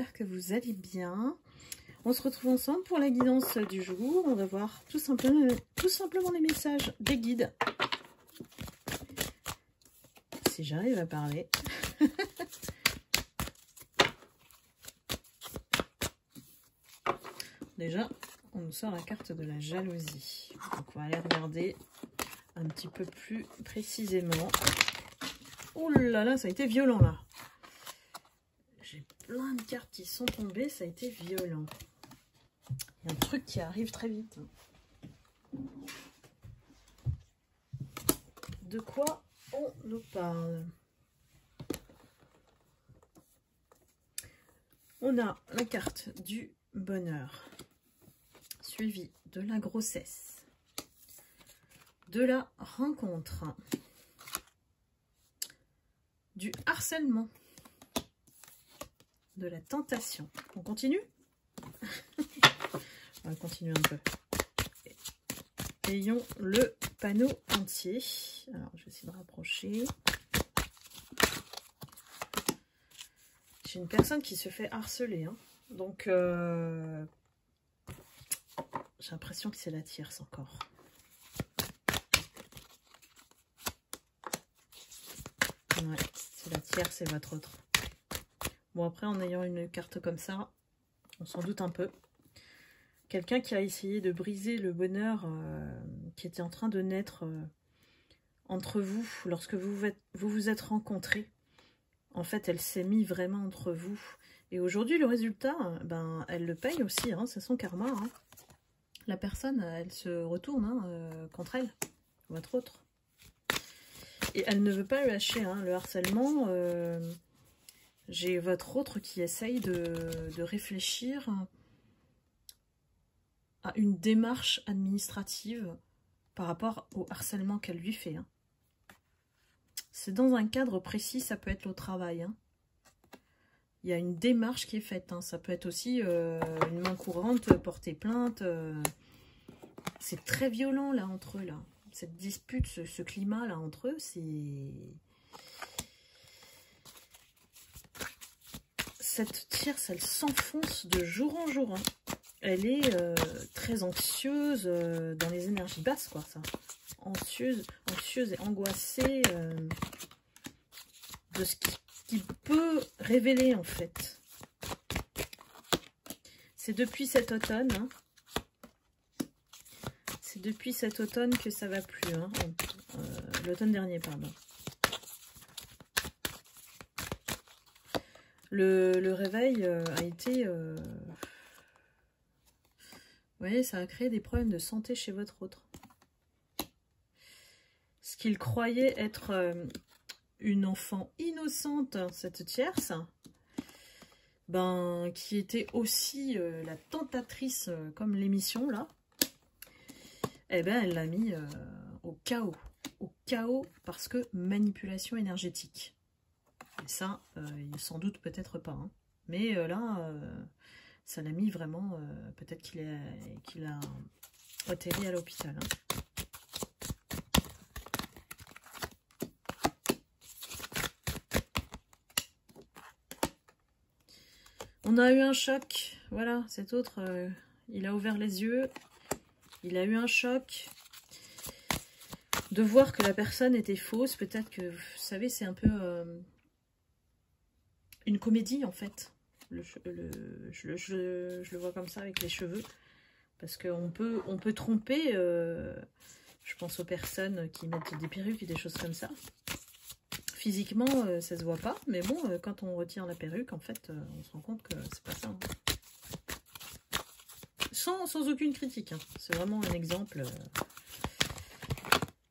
j'espère que vous allez bien. On se retrouve ensemble pour la guidance du jour. On va voir tout simplement les messages des guides. Si j'arrive à parler. Déjà, on nous sort la carte de la jalousie. Donc on va aller regarder un petit peu plus précisément. Oh là là, ça a été violent là. J'ai plein de cartes qui sont tombées, ça a été violent. Il y a un truc qui arrive très vite. De quoi on nous parle? On a la carte du bonheur, suivi de la grossesse, de la rencontre, du harcèlement, de la tentation. On continue? On va continuer un peu. Ayons le panneau entier. Alors, je vais essayer de rapprocher. J'ai une personne qui se fait harceler. Hein. Donc, j'ai l'impression que c'est la tierce encore. Ouais, c'est la tierce, c'est votre autre. Bon, après, en ayant une carte comme ça, on s'en doute un peu. Quelqu'un qui a essayé de briser le bonheur qui était en train de naître entre vous lorsque vous vous êtes rencontrés. En fait, elle s'est mise vraiment entre vous. Et aujourd'hui, le résultat, ben, elle le paye aussi, hein, c'est son karma. Hein. La personne, elle se retourne contre elle, votre autre. Et elle ne veut pas le lâcher, hein, le harcèlement. J'ai votre autre qui essaye de réfléchir à une démarche administrative par rapport au harcèlement qu'elle lui fait. Hein. C'est dans un cadre précis, ça peut être le travail. Hein. Il y a une démarche qui est faite. Hein. Ça peut être aussi une main courante, porter plainte. C'est très violent là entre eux. Là. Cette dispute, ce climat là entre eux, c'est... Cette tierce, elle s'enfonce de jour en jour. Hein. Elle est très anxieuse dans les énergies basses, quoi, ça. Anxieuse et angoissée de ce qui peut révéler, en fait. C'est depuis cet automne, hein. C'est depuis cet automne que ça va plus, hein. L'automne dernier, pardon. Le réveil a été... Vous voyez, ça a créé des problèmes de santé chez votre autre. Ce qu'il croyait être une enfant innocente, cette tierce, ben, qui était aussi la tentatrice, comme l'émission, là, eh ben, elle l'a mis au chaos. Au chaos parce que manipulation énergétique. Et ça, il s'en doute peut-être pas. Hein. Mais là, ça l'a mis vraiment... peut-être qu'il a atterri à l'hôpital. Hein. On a eu un choc. Voilà, cet autre, il a ouvert les yeux. Il a eu un choc de voir que la personne était fausse. Peut-être que, vous savez, c'est un peu... une comédie en fait. Je le vois comme ça avec les cheveux. Parce qu'on peut tromper, je pense aux personnes qui mettent des perruques et des choses comme ça. Physiquement, ça se voit pas. Mais bon, quand on retire la perruque, en fait, on se rend compte que c'est pas ça. Hein. Sans aucune critique. Hein. C'est vraiment un exemple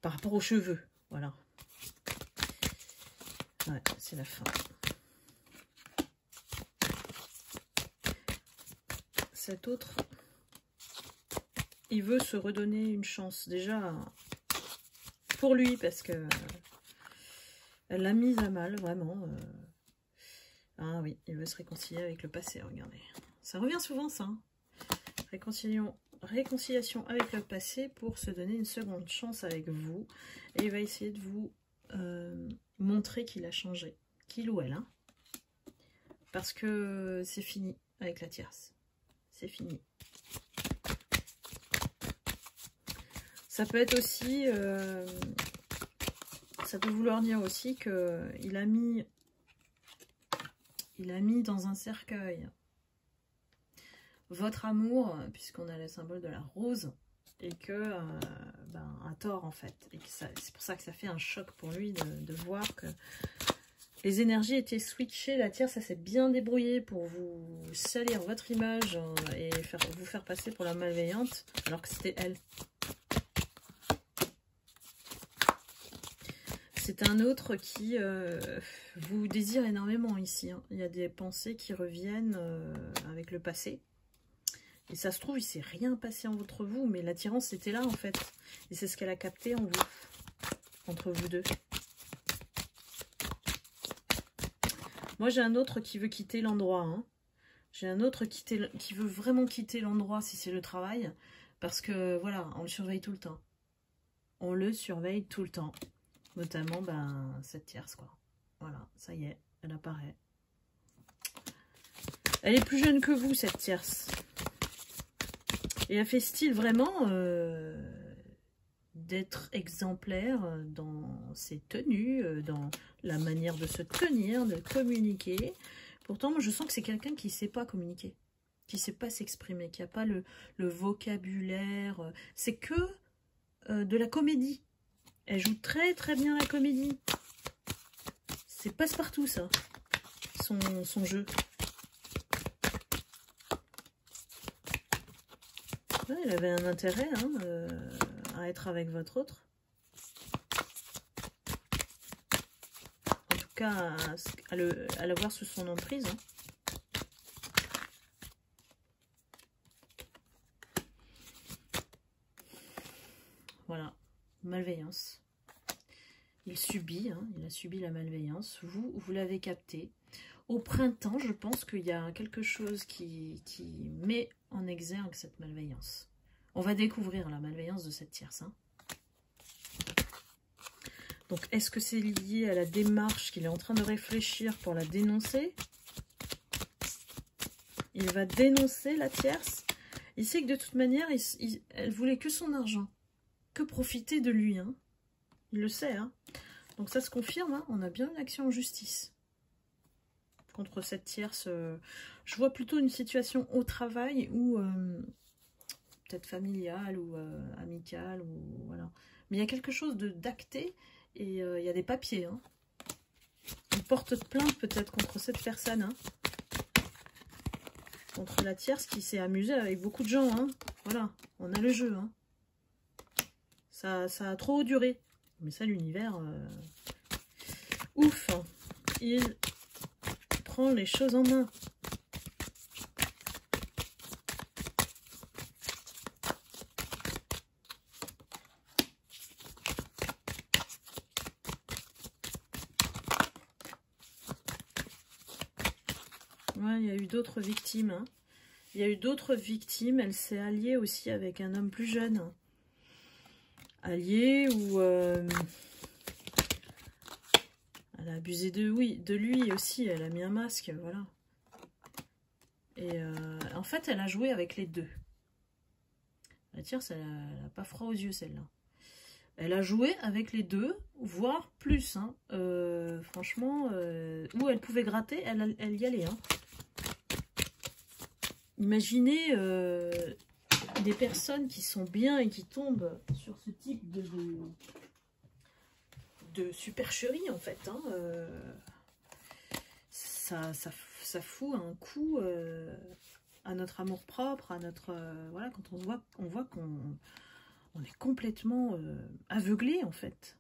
par rapport aux cheveux. Voilà. Ouais, c'est la fin. Cet autre, il veut se redonner une chance. Déjà, pour lui, parce que elle l'a mise à mal, vraiment. Ah oui, il veut se réconcilier avec le passé, regardez. Ça revient souvent, ça. Hein. Réconciliation avec le passé pour se donner une seconde chance avec vous. Et il va essayer de vous montrer qu'il a changé. Qu'il ou elle, hein. Parce que c'est fini avec la tierce. C'est fini. Ça peut être aussi... ça peut vouloir dire aussi qu'il a mis... Il a mis dans un cercueil votre amour, puisqu'on a le symbole de la rose, et que, à tort en fait. Et que c'est pour ça que ça fait un choc pour lui de voir que les énergies étaient switchées. La tierce, ça s'est bien débrouillé pour vous salir votre image et vous faire passer pour la malveillante, alors que c'était elle. C'est un autre qui vous désire énormément ici. Hein. Il y a des pensées qui reviennent avec le passé. Et ça se trouve, il ne s'est rien passé entre vous, mais l'attirance était là en fait. Et c'est ce qu'elle a capté en vous, entre vous deux. Moi, j'ai un autre qui veut quitter l'endroit. Hein. J'ai un autre qui veut vraiment quitter l'endroit si c'est le travail. Parce que, voilà, on le surveille tout le temps. On le surveille tout le temps. Notamment, cette tierce, quoi. Voilà, ça y est, elle apparaît. Elle est plus jeune que vous, cette tierce. Et elle fait style vraiment d'être exemplaire dans ses tenues, dans la manière de se tenir, de communiquer. Pourtant, moi, je sens que c'est quelqu'un qui ne sait pas communiquer, qui ne sait pas s'exprimer, qui n'a pas le vocabulaire. C'est que de la comédie. Elle joue très très bien la comédie. C'est passe-partout ça, son jeu. Ouais, elle avait un intérêt à être avec votre autre. En tout cas, à l'avoir sous son emprise. Hein. Voilà, malveillance. Il subit, hein, il a subi la malveillance. Vous l'avez capté. Au printemps, je pense qu'il y a quelque chose qui met en exergue cette malveillance. On va découvrir la malveillance de cette tierce. Hein. Donc, est-ce que c'est lié à la démarche qu'il est en train de réfléchir pour la dénoncer? Il va dénoncer la tierce. Il sait que de toute manière, elle voulait que son argent. Que profiter de lui. Hein. Il le sait. Hein. Donc ça se confirme. Hein. On a bien une action en justice. Contre cette tierce, je vois plutôt une situation au travail ou peut-être familiale ou amicale ou voilà. Mais il y a quelque chose d'acté et il y a des papiers. Hein. Une porte de plainte peut-être contre cette personne, hein. Contre la tierce qui s'est amusée avec beaucoup de gens. Hein. Voilà, on a le jeu. Hein. Ça a trop duré. Mais ça, l'univers, ouf, il prend les choses en main. Ouais, il y a eu d'autres victimes. Hein. Il y a eu d'autres victimes. Elle s'est alliée aussi avec un homme plus jeune. Alliée ou... elle a abusé de lui aussi. Elle a mis un masque, voilà. Et en fait, elle a joué avec les deux. La tierce, elle n'a pas froid aux yeux, celle-là. Elle a joué avec les deux, voire plus. Hein. Franchement, où elle pouvait gratter, elle y allait. Hein. Imaginez des personnes qui sont bien et qui tombent sur ce type de supercherie, en fait. Hein. Ça fout un coup à notre amour-propre, à notre... voilà, quand on voit qu'on est complètement aveuglé, en fait.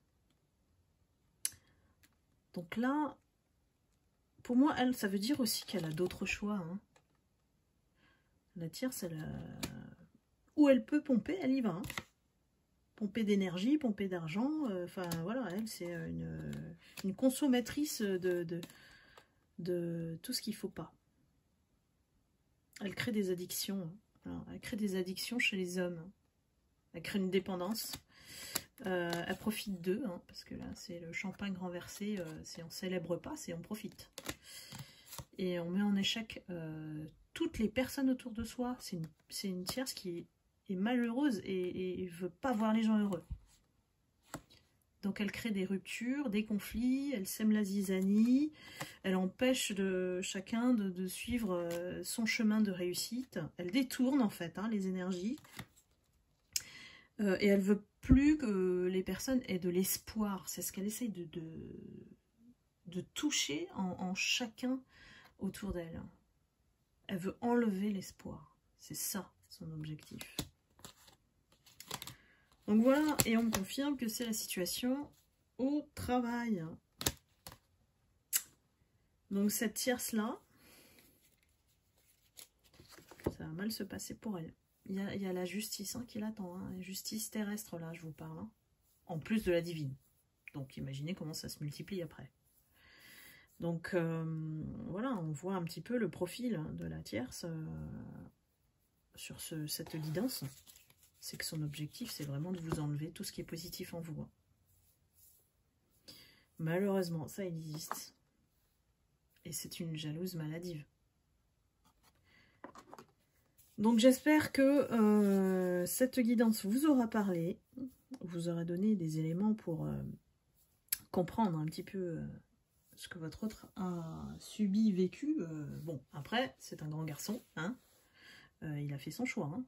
Donc là, pour moi, elle, ça veut dire aussi qu'elle a d'autres choix. Hein. La tierce, où elle peut pomper, elle y va. Hein. Pomper d'énergie, pomper d'argent. Enfin, voilà, elle, c'est une consommatrice de tout ce qu'il ne faut pas. Elle crée des addictions. Alors, elle crée des addictions chez les hommes. Elle crée une dépendance. Elle profite d'eux, hein, parce que là, c'est le champagne renversé. C'est on célèbre pas, c'est on profite. et on met en échec toutes les personnes autour de soi. C'est une tierce qui est malheureuse et veut pas voir les gens heureux. Donc elle crée des ruptures, des conflits, elle sème la zizanie, elle empêche chacun de suivre son chemin de réussite. Elle détourne en fait les énergies. Et elle veut plus que les personnes aient de l'espoir. C'est ce qu'elle essaye de toucher en chacun autour d'elle. Elle veut enlever l'espoir. C'est ça son objectif. Donc voilà, et on me confirme que c'est la situation au travail. Donc cette tierce-là, ça va mal se passer pour elle. Il y a la justice qui l'attend, la justice terrestre là, je vous parle. En plus de la divine. Donc imaginez comment ça se multiplie après. Donc voilà, on voit un petit peu le profil de la tierce sur cette guidance. C'est que son objectif, c'est vraiment de vous enlever tout ce qui est positif en vous. Malheureusement, ça existe. Et c'est une jalouse maladive. Donc j'espère que cette guidance vous aura parlé, vous aura donné des éléments pour comprendre un petit peu ce que votre autre a subi, vécu. Bon, après, c'est un grand garçon, il a fait son choix,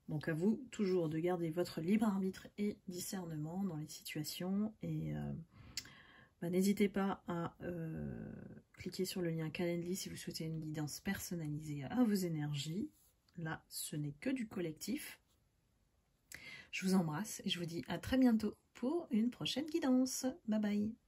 Donc à vous toujours de garder votre libre arbitre et discernement dans les situations. Et n'hésitez pas à cliquer sur le lien Calendly si vous souhaitez une guidance personnalisée à vos énergies. Là, ce n'est que du collectif. Je vous embrasse et je vous dis à très bientôt pour une prochaine guidance. Bye bye.